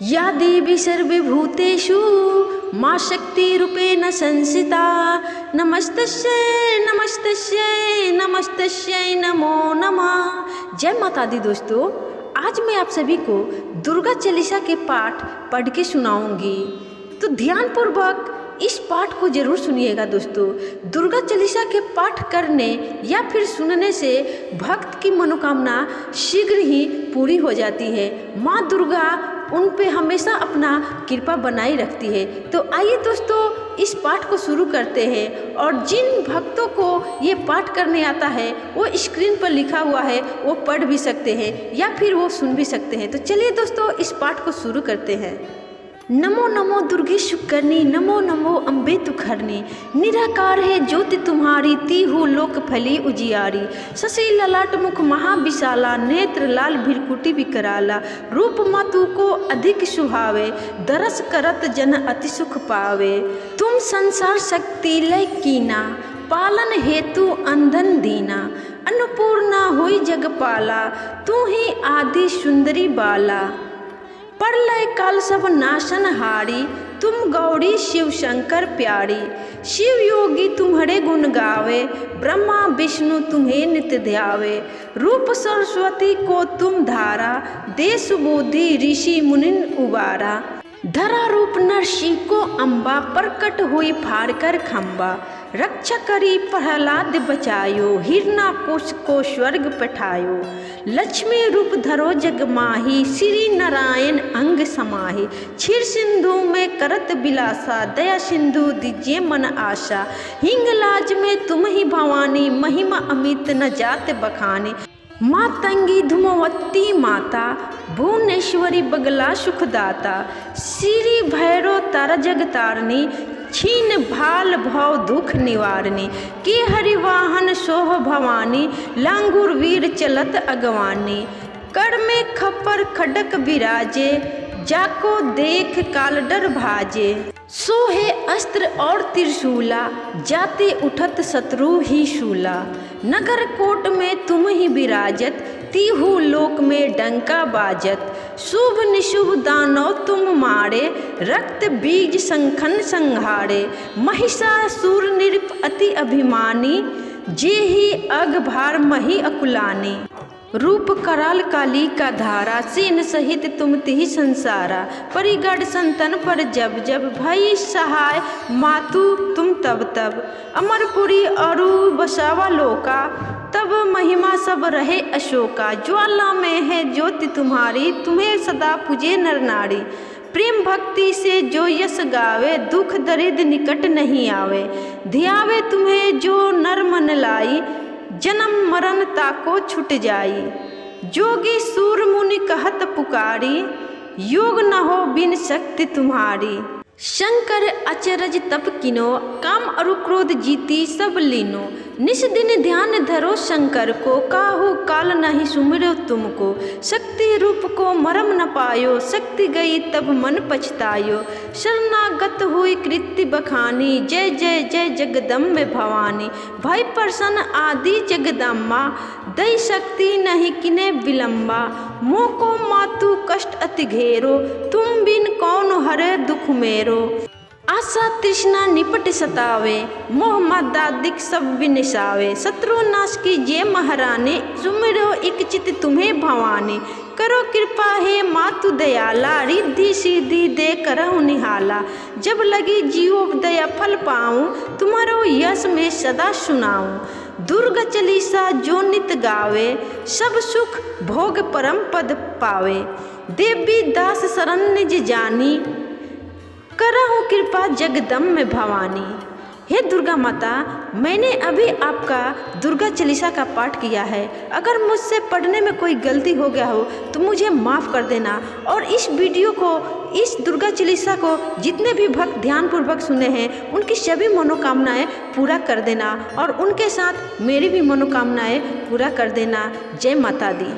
या देवी सर्वभूतेषु माँ शक्तिरूपेण संस्थिता। नमस्तस्यै नमस्तस्यै नमस्तस्यै नमो नमः। जय माता दी। दोस्तों, आज मैं आप सभी को दुर्गा चालीसा के पाठ पढ़ के सुनाऊंगी, तो ध्यानपूर्वक इस पाठ को जरूर सुनिएगा। दोस्तों, दुर्गा चालीसा के पाठ करने या फिर सुनने से भक्त की मनोकामना शीघ्र ही पूरी हो जाती है। माँ दुर्गा उन पे हमेशा अपना कृपा बनाए रखती है। तो आइए दोस्तों, इस पाठ को शुरू करते हैं। और जिन भक्तों को ये पाठ करने आता है वो स्क्रीन पर लिखा हुआ है, वो पढ़ भी सकते हैं या फिर वो सुन भी सकते हैं। तो चलिए दोस्तों, इस पाठ को शुरू करते हैं। नमो नमो दुर्गे शुकरनी, नमो नमो अम्बे तुखरनी। निराकार है ज्योति तुम्हारी, तीहु लोक फली उजियारी। शशि ललाट मुख महाविशाला, नेत्र लाल भृकुटि विकराला। रूप मातु को अधिक सुहावे, दरस करत जन अति सुख पावे। तुम संसार शक्ति लय कीना, पालन हेतु अंधन दीना। अन्नपूर्णा होई जगपाला, तू ही आदि सुंदरी बाला। प्रलय काल सब नाशन हारी, तुम गौरी शिव शंकर प्यारी। शिव योगी तुम्हारे गुण गावे, ब्रह्मा विष्णु तुम्हें नित्य ध्यावे। रूप सरस्वती को तुम धारा, दे सुबुद्धि ऋषि मुनिन उबारा। धरा रूप नरसी को अम्बा, प्रकट हुई फाड़ कर खम्बा। रक्षा करी प्रहलाद बचायो, हिरणाकुश को स्वर्ग पठायो। लक्ष्मी रूप धरो जग माही, श्री नारायण अंग समाही। क्षीर सिंधु में करत बिलासा, दया सिंधु दीजिए मन आशा। हिंगलाज में तुम ही भवानी, महिमा अमित न जात बखानी। मातंगी धूमवती माता, भुवनेश्वरी बगला सुखदाता। श्री भैरव तारा जगतारनी, छीन भाल भव दुख निवारणी। के हरिवाहन सोह भवानी, लांगुर वीर चलत अगवानी। कर में खप्पर खडक विराजे, जाको देख काल डर भाजे। सोहे अस्त्र और त्रिशूला, जाते उठत शत्रु ही शूला। नगर कोट में तुम ही विराजत, तीहु लोक में डंका बाजत। शुभ निशुभ दानव तुम मारे, रक्त बीज संखन संहारे। महिषासुर नृप अति अभिमानी, जे ही अग भार मही अकुलानी। रूप कराल काली का धारा, सेन सहित तुम तिहि संसारा। परिगढ़ संतन पर जब जब, भई सहाय मातु तुम तब तब। अमरपुरी अरु बसावा लोका, तब महिमा सब रहे अशोका। ज्वाला में है ज्योति तुम्हारी, तुम्हें सदा पूजे नर नारी। प्रेम भक्ति से जो यश गावे, दुख दरिद्र निकट नहीं आवे। ध्यावे तुम्हें जो नर मन लाई, जन्म मरण ताको छुट जाई। जोगी सूर मुनि कहत पुकारी, योग न हो बिन शक्ति तुम्हारी। शंकर अचरज तप किनो, काम अरु क्रोध जीती सब लीनो। निस दिन ध्यान धरो शंकर को, काहू काल नहीं सुमिरो तुमको। शक्ति रूप को मरम न पायो, शक्ति गई तब मन पछतायो। शरणागत हुई कृत्य बखानी, जय जय जय जगदम्बे भवानी। भय प्रसन्न आदि जगदम्बा, दई शक्ति नहीं किने विलम्बा। मोको मातु कष्ट अति घेरो, तुम बिन कौन हरे दुख मेरो। आशा तृष्णा निपट सतावे, मोह मदादिक सब विनिसावे। शत्रु नाश की जय महारानी, सुमिरो एक चित तुम्हें भवानी। करो कृपा हे मातु दयाला, रिद्धि सिद्धि दे करहु निहाला। जब लगी जीवो दया फल पाऊं, तुम्हारो यश में सदा सुनाऊं। दुर्गा चालीसा जो नित गावे, सब सुख भोग परम पद पावे। देवी दास शरण निज जानी, करहु कृपा जगदम्बे भवानी। हे दुर्गा माता, मैंने अभी आपका दुर्गा चालीसा का पाठ किया है। अगर मुझसे पढ़ने में कोई गलती हो गया हो तो मुझे माफ़ कर देना। और इस वीडियो को, इस दुर्गा चालीसा को जितने भी भक्त ध्यानपूर्वक सुने हैं, उनकी सभी मनोकामनाएं पूरा कर देना और उनके साथ मेरी भी मनोकामनाएं पूरा कर देना। जय माता दी।